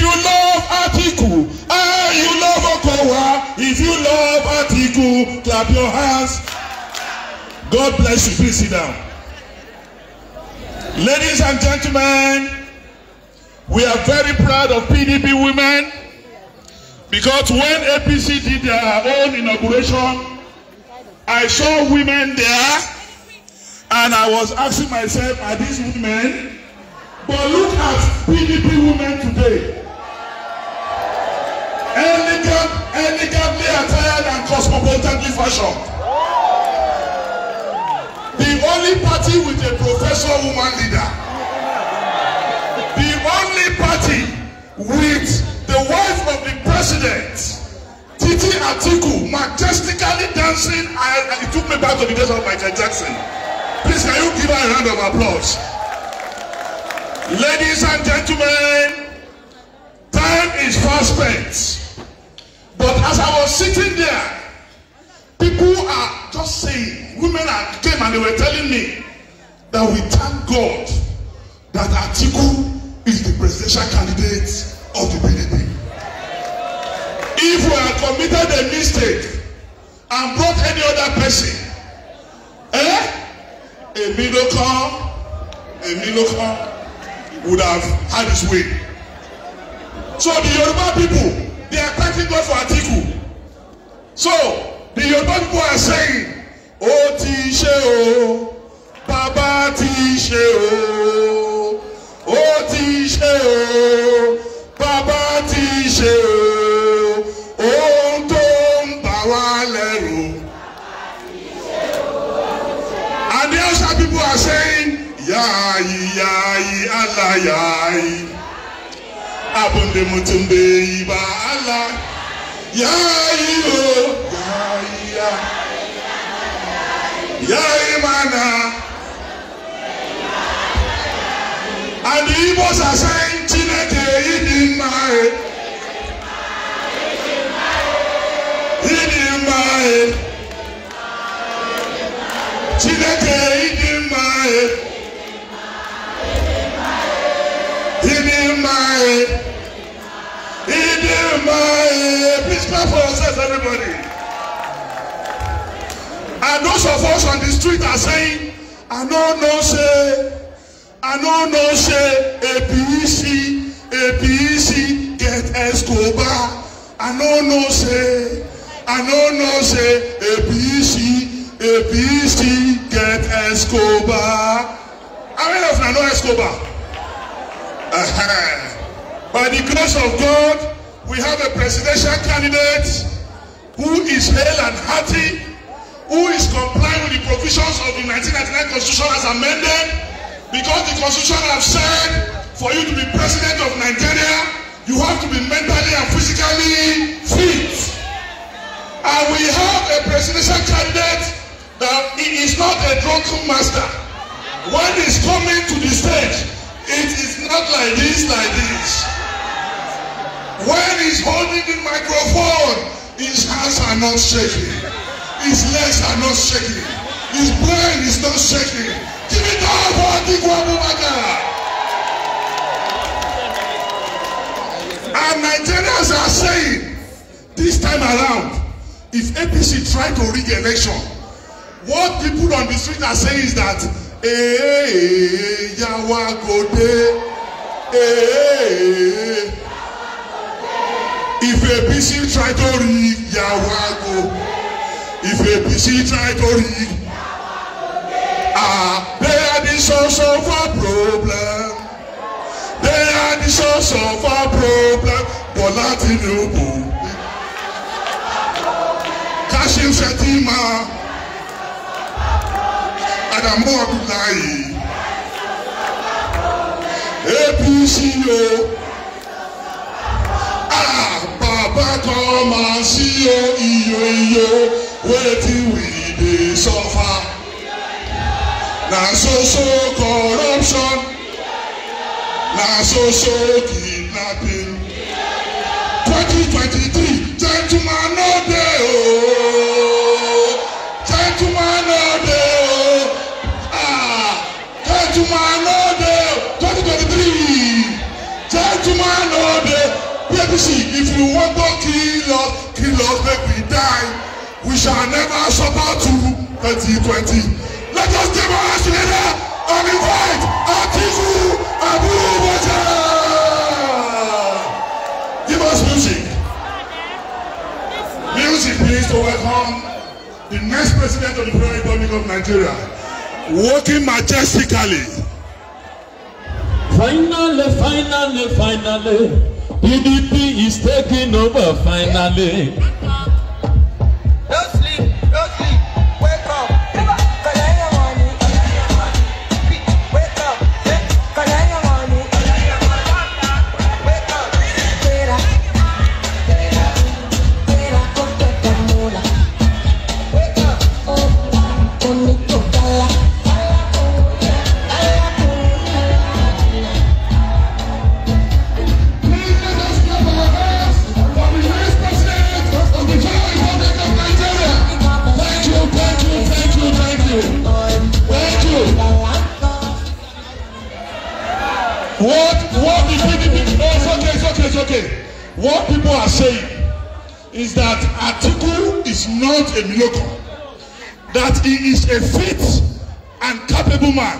you love Atiku, and you love Okowa, if you love Atiku, clap your hands. God bless you. Please sit down. Ladies and gentlemen, we are very proud of PDP women because when APC did their own inauguration, I saw women there and I was asking myself, are these women? But look at PDP women today. Elegantly attired and cosmopolitanly fashioned. The only party with a professor woman leader. The only party with the wife of the president, Atiku, majestically dancing. It took me back to the days of Michael Jackson. Please, can you give her a round of applause? Ladies and gentlemen, time is fast spent. But as I was sitting there, people are just saying, women came and they were telling me that we thank God that Atiku is the presidential candidate of the PDP. If we had committed a mistake and brought any other person, a middle would have had his way. So the Yoruba people, they are thanking God for Atiku. So the Yoruba people are saying, "O ti ṣe o, Baba ti ṣe o, o ti ṣe o, Baba ti ṣe o, ohun tó ń bà wá lẹ́rù." And the Hausa people are saying, "Yayi yayi Allah yayi, abunde mutumbe iba Allah, yayi o yayi yayi, yayi mana." And the Igbos are saying, "Chineke idimmae, idimmae, Chineke idimmae." Please clap for yourselves, everybody. And those of us on the street are saying, I don't know say, APC get Escobar. I don't know say, APC get Escobar. How many of you know Escobar? By the grace of God, we have a presidential candidate who is hale and hearty, who is complying with the provisions of the 1999 Constitution as amended, because the Constitution has said for you to be president of Nigeria, you have to be mentally and physically fit. And we have a presidential candidate that he is not a drunken master. When he's coming to the stage, it is not like this. When he's holding the microphone, his hands are not shaking. His legs are not shaking. His brain is not shaking. Give it all for Atiku Abubakar. And Nigerians are saying, this time around, if APC try to rig election, what people on the street are saying is that, Yawa go de, if APC try to rig, Yawa go. If APC try to rig, they are the source of our problem. They are the source of our problem. Bola Tinubu, Kashim Shettima, Adamu Abdullahi, APC o. Baba come and see you, wetin we dey suffer. Na so corruption, na so kidnapping. 2023, gentleman no dey o, gentleman no dey o, gentleman no dey. 2023, gentleman no dey. APC, if you want to kill us, make we die. We shall never support to 2020. Let us give our hands together and invite Atiku Abubakar. Give us music. Music, please, to welcome the next president of the Federal Republic of Nigeria, walking majestically. Finally, PDP is taking over, finally. Don't sleep, wake up. Wake up, It's okay. What people are saying is that Atiku is not a miracle. That he is a fit and capable man,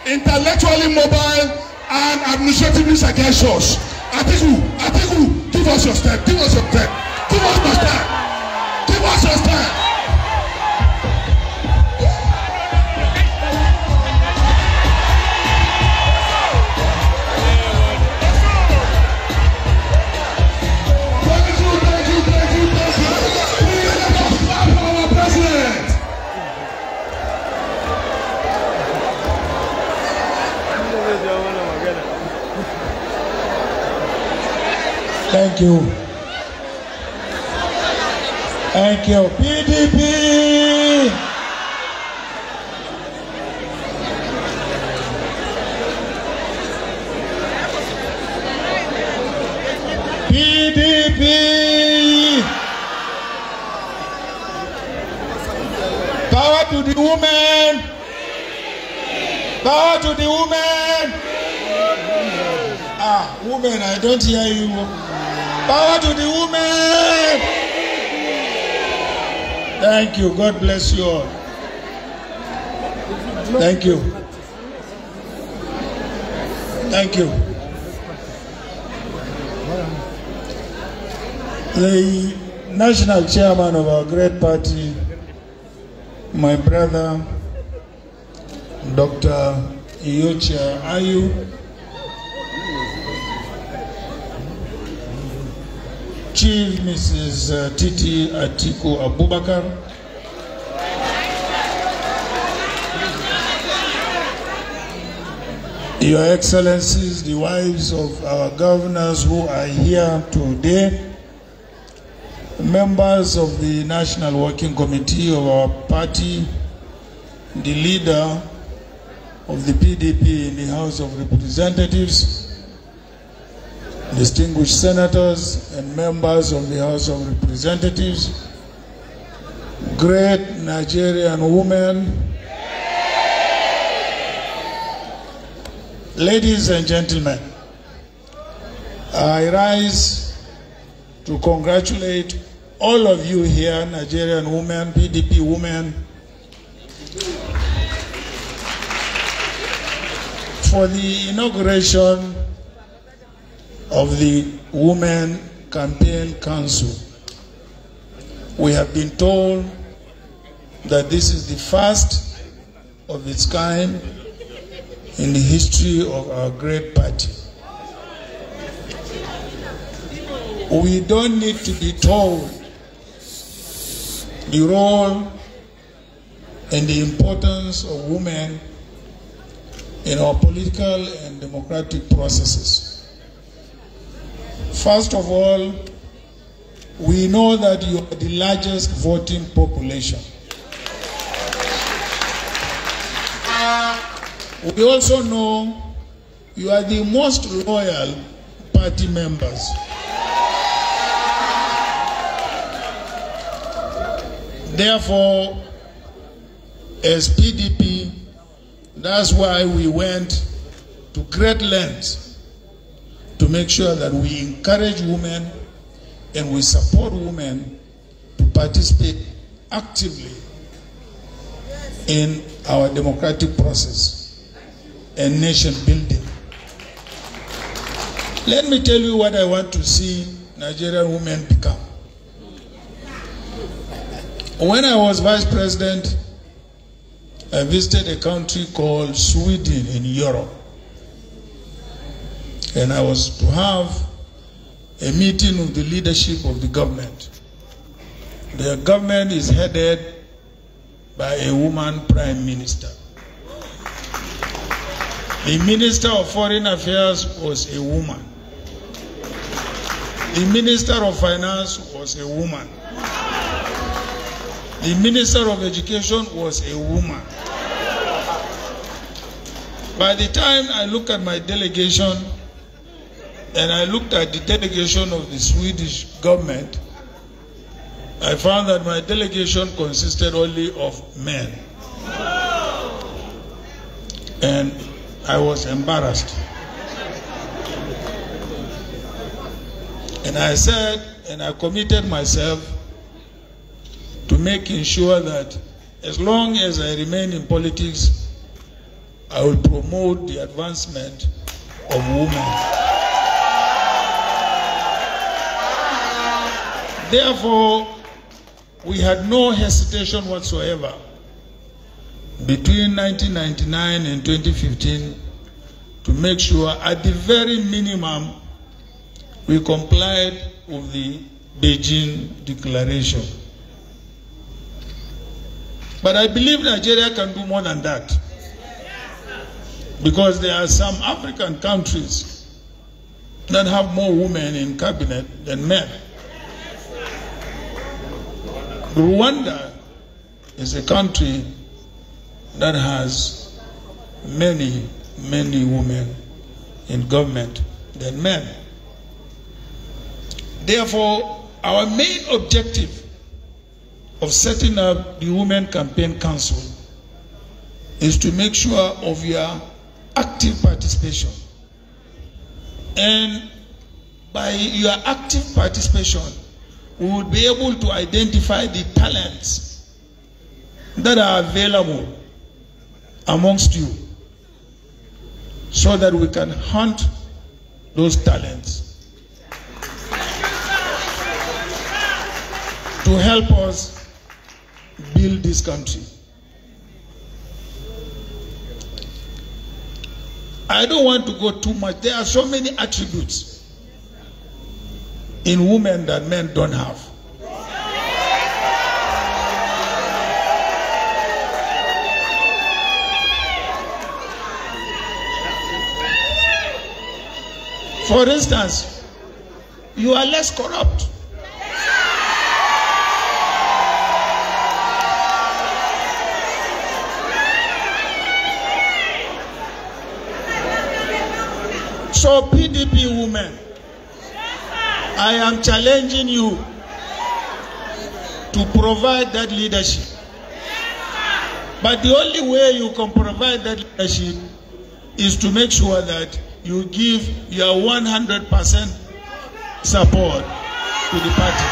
intellectually mobile and administratively sagacious. Atiku, give us your step. Give us your step. Give us your step. Give us your step. Thank you. Thank you. PDP. PDP. Power to the women. Power to the women. Women, I don't hear you. Power to the women. Thank you. God bless you all. Thank you. Thank you. The national chairman of our great party, my brother, Dr. Iyorchia, are you? Chief Mrs. Atiku Abubakar, Your Excellencies, the wives of our governors who are here today, members of the National Working Committee of our party, the leader of the PDP in the House of Representatives, distinguished senators and members of the House of Representatives, great Nigerian women, ladies and gentlemen, I rise to congratulate all of you here, Nigerian women, PDP women, for the inauguration of the Women Campaign Council. We have been told that this is the first of its kind in the history of our great party. We don't need to be told the role and the importance of women in our political and democratic processes. First of all, we know that you are the largest voting population. We also know you are the most loyal party members. Therefore, as PDP, that's why we went to great lengths to to make sure that we encourage women and we support women to participate actively in our democratic process and nation building. Let me tell you what I want to see Nigerian women become. When I was vice president, I visited a country called Sweden in Europe. And I was to have a meeting with the leadership of the government. Their government is headed by a woman prime minister. The Minister of Foreign Affairs was a woman. The Minister of Finance was a woman. The Minister of Education was a woman. By the time I looked at my delegation and I looked at the delegation of the Swedish government, I found that my delegation consisted only of men. And I was embarrassed. And I said, and I committed myself to making sure that as long as I remain in politics, I will promote the advancement of women. Therefore, we had no hesitation whatsoever between 1999 and 2015 to make sure at the very minimum we complied with the Beijing Declaration. But I believe Nigeria can do more than that, because there are some African countries that have more women in cabinet than men. Rwanda is a country that has many women in government than men. Therefore, our main objective of setting up the Women Campaign Council is to make sure of your active participation. And by your active participation, we will be able to identify the talents that are available amongst you so that we can hunt those talents to help us build this country. I don't want to go too much. There are so many attributes in women that men don't have. For instance, you are less corrupt. So PDP women, I am challenging you to provide that leadership. But the only way you can provide that leadership is to make sure that you give your 100% support to the party.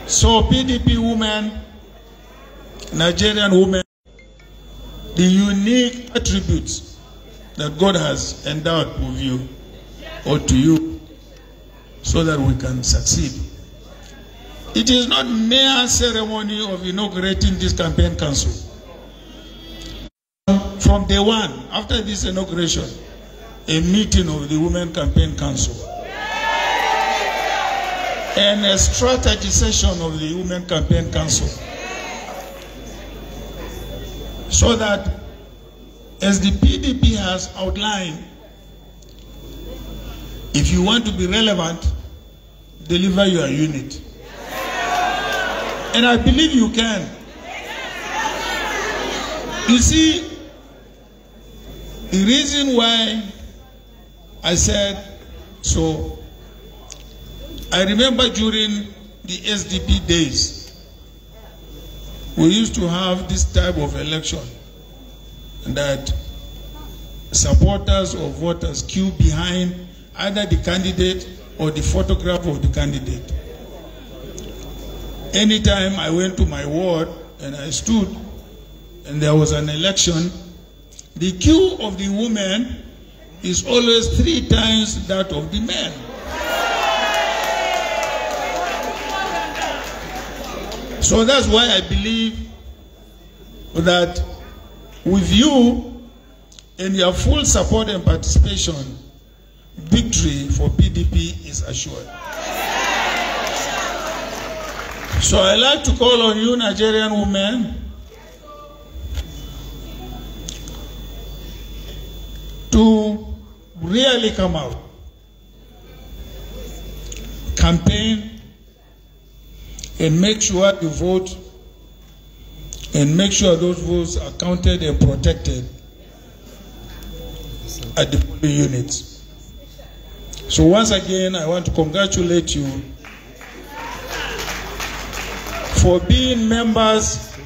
So PDP women, Nigerian women, the unique attributes that God has endowed with you or to you so that we can succeed. It is not mere ceremony of inaugurating this campaign council. From day one, after this inauguration, a meeting of the Women Campaign Council and a strategy session of the Women Campaign Council, so that as the PDP has outlined, if you want to be relevant, deliver your unit. And I believe you can. You see, the reason why I said so, I remember during the SDP days, we used to have this type of election that supporters or voters queue behind either the candidate or the photograph of the candidate. Anytime I went to my ward and I stood and there was an election, the queue of the women is always 3 times that of the men. So that's why I believe that with you and your full support and participation, victory for PDP is assured. So I like to call on you, Nigerian women, to really come out, campaign, and make sure you vote, and make sure those votes are counted and protected at the polling units. So once again, I want to congratulate you for being members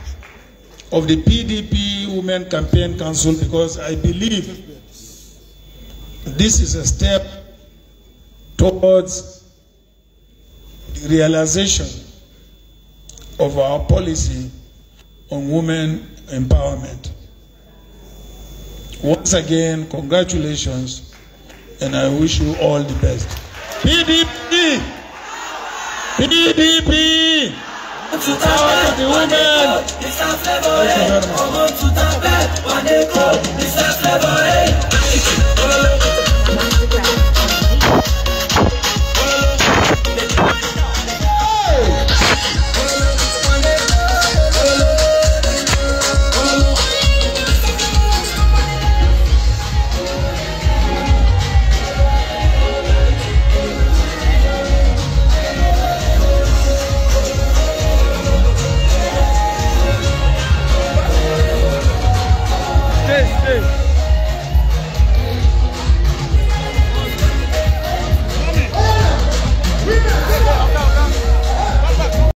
of the PDP Women Campaign Council, because I believe this is a step towards the realization of our policy on women empowerment. Once again, congratulations, and I wish you all the best. PDP! PDP! Power to the women! Thank you very much.